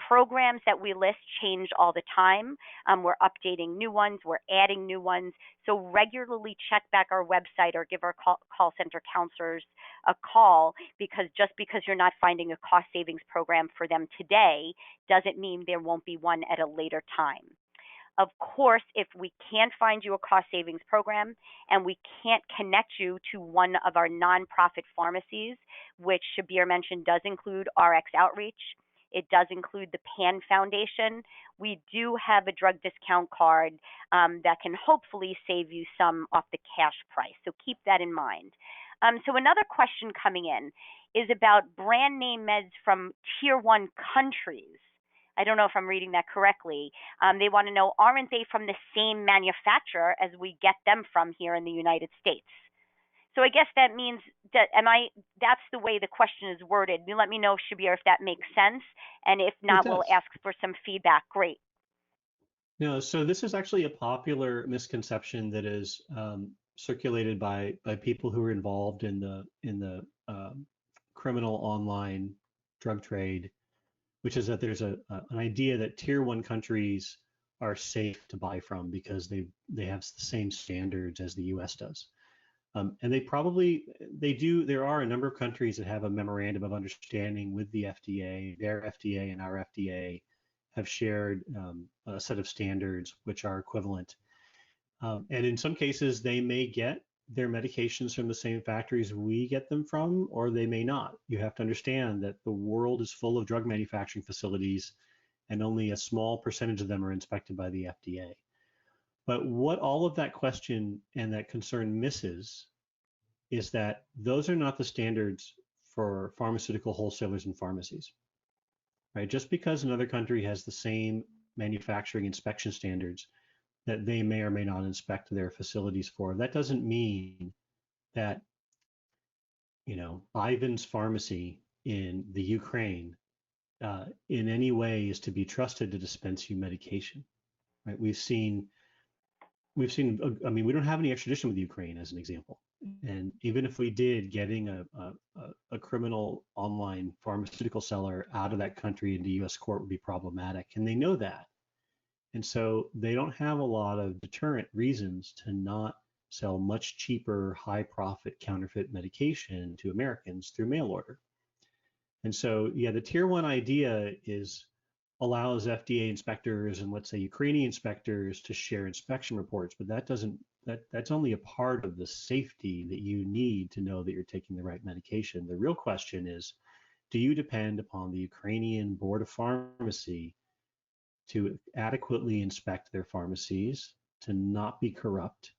Speaker 1: programs that we list change all the time. We're updating new ones, we're adding new ones. So regularly check back our website or give our call center counselors a call, because just because you're not finding a cost savings program for them today doesn't mean there won't be one at a later time. Of course, if we can't find you a cost savings program and we can't connect you to one of our nonprofit pharmacies, which Shabbir mentioned does include RX Outreach, it does include the PAN Foundation, we do have a drug discount card that can hopefully save you some off the cash price. So keep that in mind. So another question coming in is about brand name meds from tier 1 countries. I don't know if I'm reading that correctly. They want to know, aren't they from the same manufacturer as we get them from here in the United States? So I guess that means that that's the way the question is worded. You let me know, Shabbir, if that makes sense. And if not, we'll ask for some feedback. Great.
Speaker 3: No, so this is actually a popular misconception that is circulated by people who are involved in the criminal online drug trade, which is that there's an idea that tier 1 countries are safe to buy from because they have the same standards as the US does. And they do. There are a number of countries that have a memorandum of understanding with the FDA. Their FDA and our FDA have shared a set of standards which are equivalent. And in some cases, they may get their medications from the same factories we get them from, or they may not. You have to understand that the world is full of drug manufacturing facilities, and only a small percentage of them are inspected by the FDA. But what all of that question and that concern misses is that those are not the standards for pharmaceutical wholesalers and pharmacies, right? Just because another country has the same manufacturing inspection standards that they may or may not inspect their facilities for, that doesn't mean that, Ivan's pharmacy in the Ukraine in any way is to be trusted to dispense you medication, right? We've seen, we don't have any extradition with Ukraine as an example. And even if we did, getting a criminal online pharmaceutical seller out of that country into US court would be problematic. And they know that. And so they don't have a lot of deterrent reasons to not sell much cheaper, high profit counterfeit medication to Americans through mail order. And so, yeah, the tier 1 idea allows FDA inspectors and, let's say, Ukrainian inspectors to share inspection reports, but that's only a part of the safety that you need to know that you're taking the right medication. The real question is, do you depend upon the Ukrainian Board of Pharmacy to adequately inspect their pharmacies, to not be corrupt,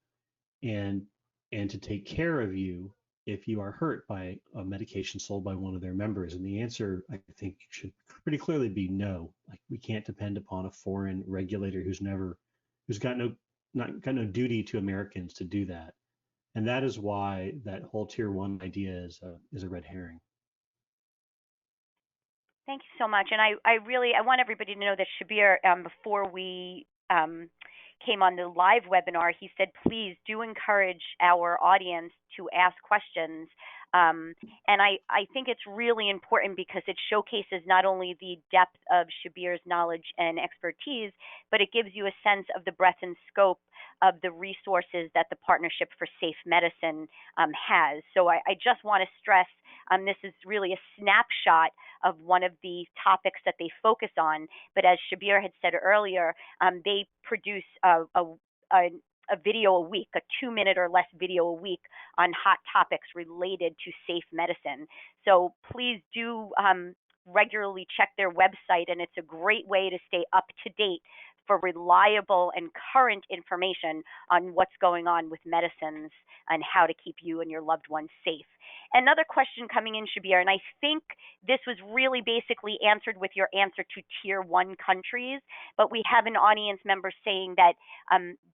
Speaker 3: and to take care of you if you are hurt by a medication sold by one of their members? And the answer, I think, should pretty clearly be no. Like, we can't depend upon a foreign regulator who's got no duty to Americans to do that. And that is why that whole tier 1 idea is a red herring.
Speaker 1: Thank you so much. And I want everybody to know that Shabbir, before we came on the live webinar, he said, please do encourage our audience to ask questions. And I think it's really important because it showcases not only the depth of Shabbir's knowledge and expertise, but it gives you a sense of the breadth and scope of the resources that the Partnership for Safe Medicine has. So I just want to stress, This is really a snapshot of one of the topics that they focus on. But as Shabbir had said earlier, they produce a video a week, a 2-minute or less video a week on hot topics related to safe medicine. So please do regularly check their website, and it's a great way to stay up to date for reliable and current information on what's going on with medicines and how to keep you and your loved ones safe. Another question coming in, Shabbir, and I think this was really basically answered with your answer to tier 1 countries, but we have an audience member saying that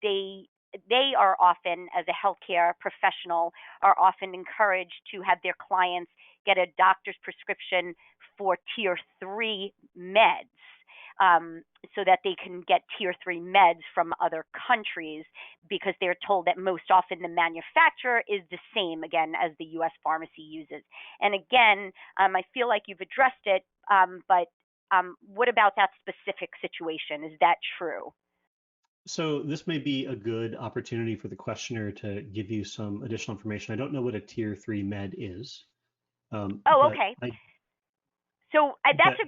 Speaker 1: they are often, as a healthcare professional, are often encouraged to have their clients get a doctor's prescription for tier 3 meds, so that they can get tier 3 meds from other countries, because they're told that most often the manufacturer is the same, again, as the U.S. pharmacy uses. And again, I feel like you've addressed it, but what about that specific situation? Is that true?
Speaker 3: So this may be a good opportunity for the questioner to give you some additional information. I don't know what a tier 3 med is.
Speaker 1: Oh, okay. So that's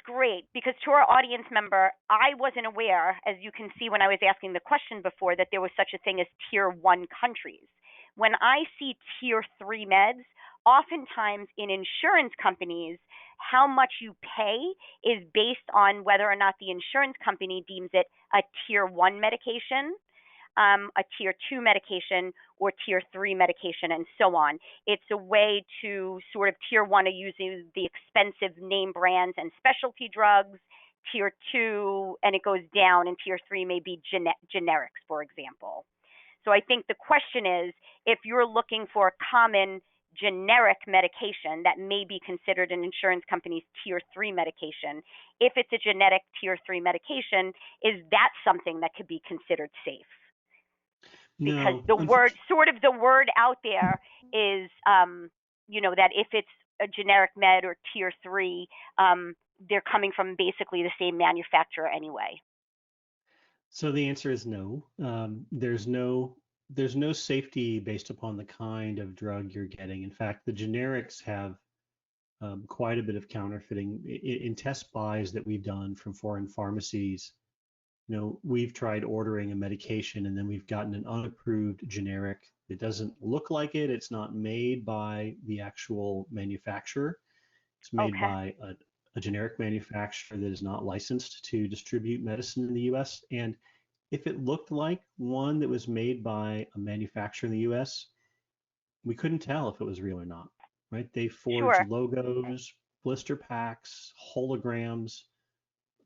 Speaker 1: great, because to our audience member, I wasn't aware, as you can see when I was asking the question before, that there was such a thing as tier 1 countries. When I see tier 3 meds, oftentimes in insurance companies, how much you pay is based on whether or not the insurance company deems it a tier 1 medication, a tier 2 medication, or tier 3 medication, and so on. It's a way to sort of tier 1 are using the expensive name brands and specialty drugs, tier 2, and it goes down, and tier 3 may be generics, for example. So I think the question is, if you're looking for a common generic medication that may be considered an insurance company's tier 3 medication, if it's a generic tier 3 medication, is that something that could be considered safe? Because
Speaker 3: No,
Speaker 1: the word out there is, that if it's a generic med or tier 3, they're coming from basically the same manufacturer anyway.
Speaker 3: So the answer is no. There's no safety based upon the kind of drug you're getting. In fact, the generics have quite a bit of counterfeiting. In test buys that we've done from foreign pharmacies, we've tried ordering a medication and then we've gotten an unapproved generic. It doesn't look like it. It's not made by the actual manufacturer. It's made by a generic manufacturer that is not licensed to distribute medicine in the US. And if it looked like one that was made by a manufacturer in the US, we couldn't tell if it was real or not, right? They forged logos, blister packs, holograms.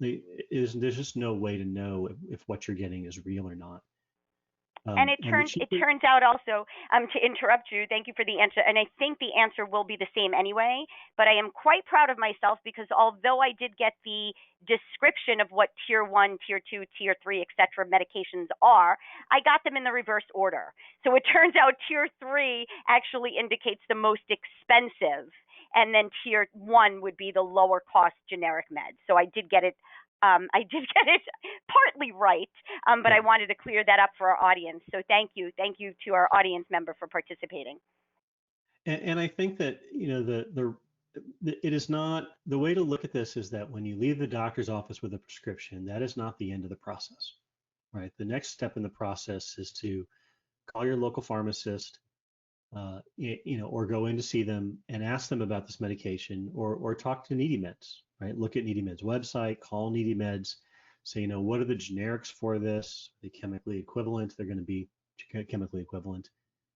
Speaker 3: There's just no way to know if what you're getting is real or not.
Speaker 1: And it turns out also, to interrupt you, thank you for the answer, and I think the answer will be the same anyway, but I am quite proud of myself, because although I did get the description of what tier 1, tier 2, tier 3, etc. medications are, I got them in the reverse order. So it turns out tier 3 actually indicates the most expensive, and then tier 1 would be the lower cost generic meds. So I did get it partly right, but I wanted to clear that up for our audience. So thank you to our audience member for participating.
Speaker 3: And I think that it is not, the way to look at this is that when you leave the doctor's office with a prescription, that is not the end of the process, right? The next step in the process is to call your local pharmacist, or go in to see them and ask them about this medication, or talk to NeedyMeds, right? Look at NeedyMeds website, call NeedyMeds, say, what are the generics for this? Are they chemically equivalent? They're going to be chemically equivalent.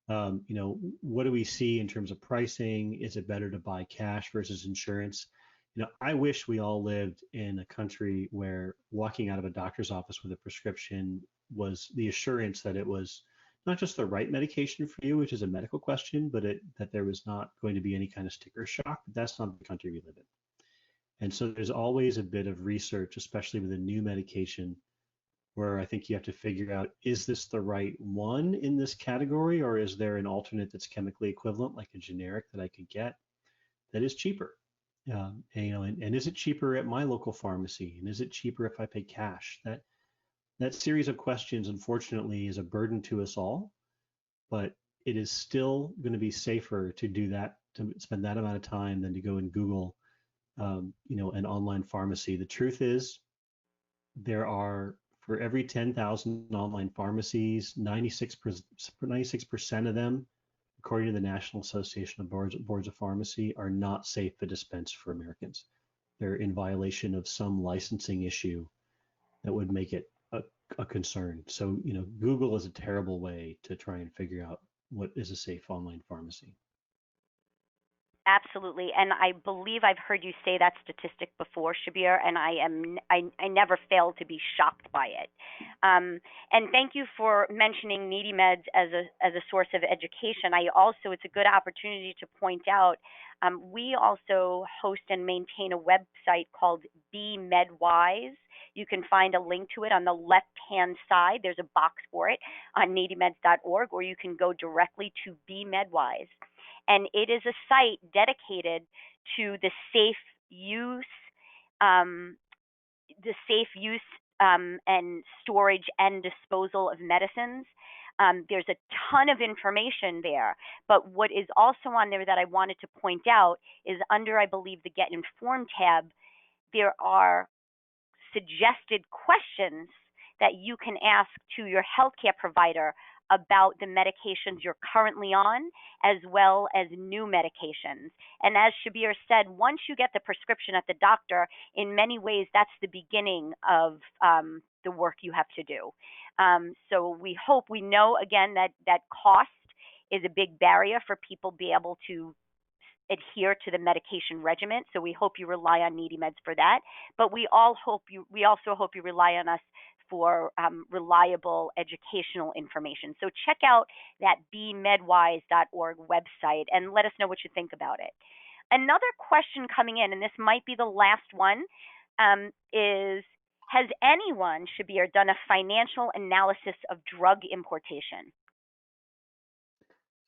Speaker 3: What do we see in terms of pricing? Is it better to buy cash versus insurance? I wish we all lived in a country where walking out of a doctor's office with a prescription was the assurance that it was not just the right medication for you, which is a medical question, but that there was not going to be any kind of sticker shock. But that's not the country we live in. And so there's always a bit of research, especially with a new medication, where I think you have to figure out, is this the right one in this category, or is there an alternate that's chemically equivalent, like a generic that I could get that is cheaper? And is it cheaper at my local pharmacy? And is it cheaper if I pay cash? That series of questions, unfortunately, is a burden to us all, but it is still going to be safer to do that to spend that amount of time than to go and Google, an online pharmacy. The truth is, there are, for every 10,000 online pharmacies, 96% of them, according to the National Association of Boards of Pharmacy, are not safe to dispense for Americans. They're in violation of some licensing issue that would make it a concern. So, Google is a terrible way to try and figure out what is a safe online pharmacy.
Speaker 1: Absolutely, and I believe I've heard you say that statistic before, Shabbir, and I never fail to be shocked by it. And thank you for mentioning NeedyMeds as a source of education. It's a good opportunity to point out, we also host and maintain a website called BeMedWise. You can find a link to it on the left-hand side. There's a box for it on NeedyMeds.org, or you can go directly to BeMedWise. And it is a site dedicated to the safe use, and storage and disposal of medicines. There's a ton of information there, but what is also on there that I wanted to point out is under, I believe, the Get Informed tab, there are suggested questions that you can ask to your healthcare provider about the medications you're currently on, as well as new medications. And as Shabbir said, once you get the prescription at the doctor, in many ways, that's the beginning of the work you have to do. So we know, again, that cost is a big barrier for people to be able to adhere to the medication regimen. So we hope you rely on NeedyMeds for that. But we also hope you rely on us for reliable educational information. So check out that BeMedWise.org website and let us know what you think about it. Another question coming in, and this might be the last one, is, has anyone, Shabbir, done a financial analysis of drug importation?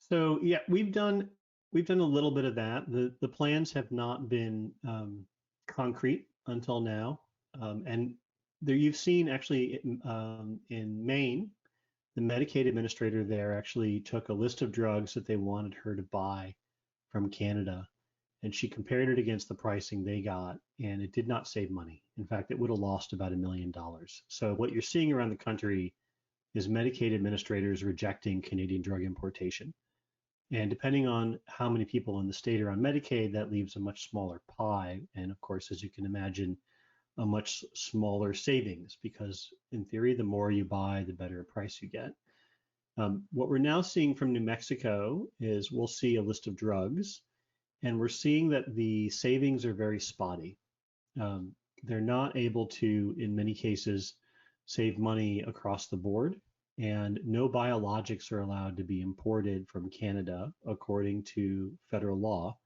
Speaker 3: So yeah, we've done a little bit of that. The plans have not been concrete until now, and there you've seen actually in Maine, the Medicaid administrator there actually took a list of drugs that they wanted her to buy from Canada, and she compared it against the pricing they got, and it did not save money. In fact, it would have lost about $1 million. So what you're seeing around the country is Medicaid administrators rejecting Canadian drug importation. And depending on how many people in the state are on Medicaid, that leaves a much smaller pie. And of course, as you can imagine, a much smaller savings, because in theory, the more you buy, the better price you get. What we're now seeing from New Mexico is we'll see a list of drugs, and we're seeing that the savings are very spotty. They're not able to, in many cases, save money across the board, and no biologics are allowed to be imported from Canada according to federal law.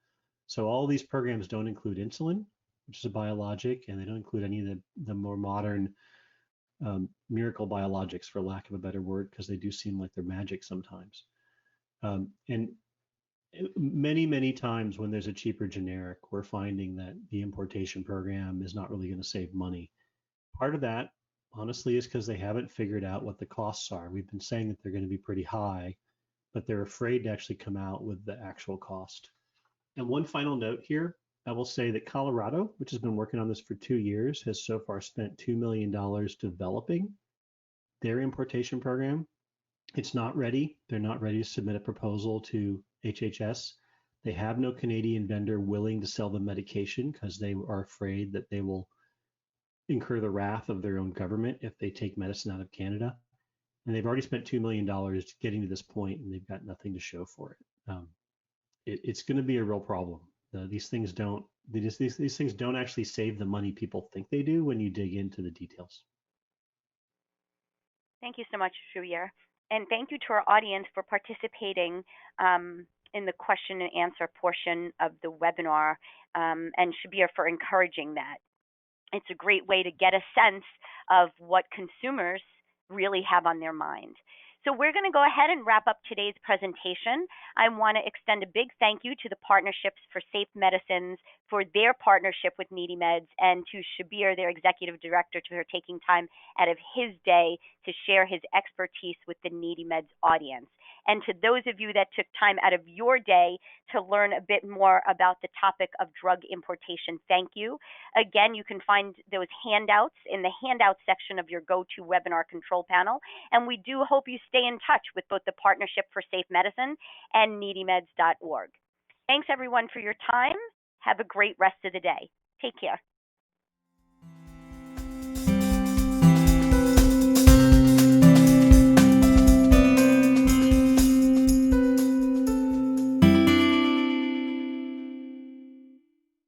Speaker 3: So all these programs don't include insulin, which is a biologic, and they don't include any of the more modern miracle biologics, for lack of a better word, because they do seem like they're magic sometimes. And many, many times when there's a cheaper generic, we're finding that the importation program is not really going to save money. Part of that, honestly, is because they haven't figured out what the costs are. We've been saying that they're going to be pretty high, but they're afraid to actually come out with the actual cost. And one final note here, I will say that Colorado, which has been working on this for 2 years, has so far spent $2 million developing their importation program. It's not ready. They're not ready to submit a proposal to HHS. They have no Canadian vendor willing to sell the medication because they are afraid that they will incur the wrath of their own government if they take medicine out of Canada. And they've already spent $2 million getting to this point, and they've got nothing to show for it. It's going to be a real problem. These things don't actually save the money people think they do when you dig into the details.
Speaker 1: Thank you so much, Shabbir. And thank you to our audience for participating in the question and answer portion of the webinar, and Shabbir for encouraging that. It's a great way to get a sense of what consumers really have on their mind. So we're going to go ahead and wrap up today's presentation. I want to extend a big thank you to the Partnerships for Safe Medicines for their partnership with NeedyMeds, and to Shabbir, their executive director, for taking time out of his day to share his expertise with the NeedyMeds audience. And to those of you that took time out of your day to learn a bit more about the topic of drug importation, thank you. Again, you can find those handouts in the handout section of your GoToWebinar control panel. And we do hope you stay in touch with both the Partnership for Safe Medicine and NeedyMeds.org. Thanks, everyone, for your time. Have a great rest of the day. Take care.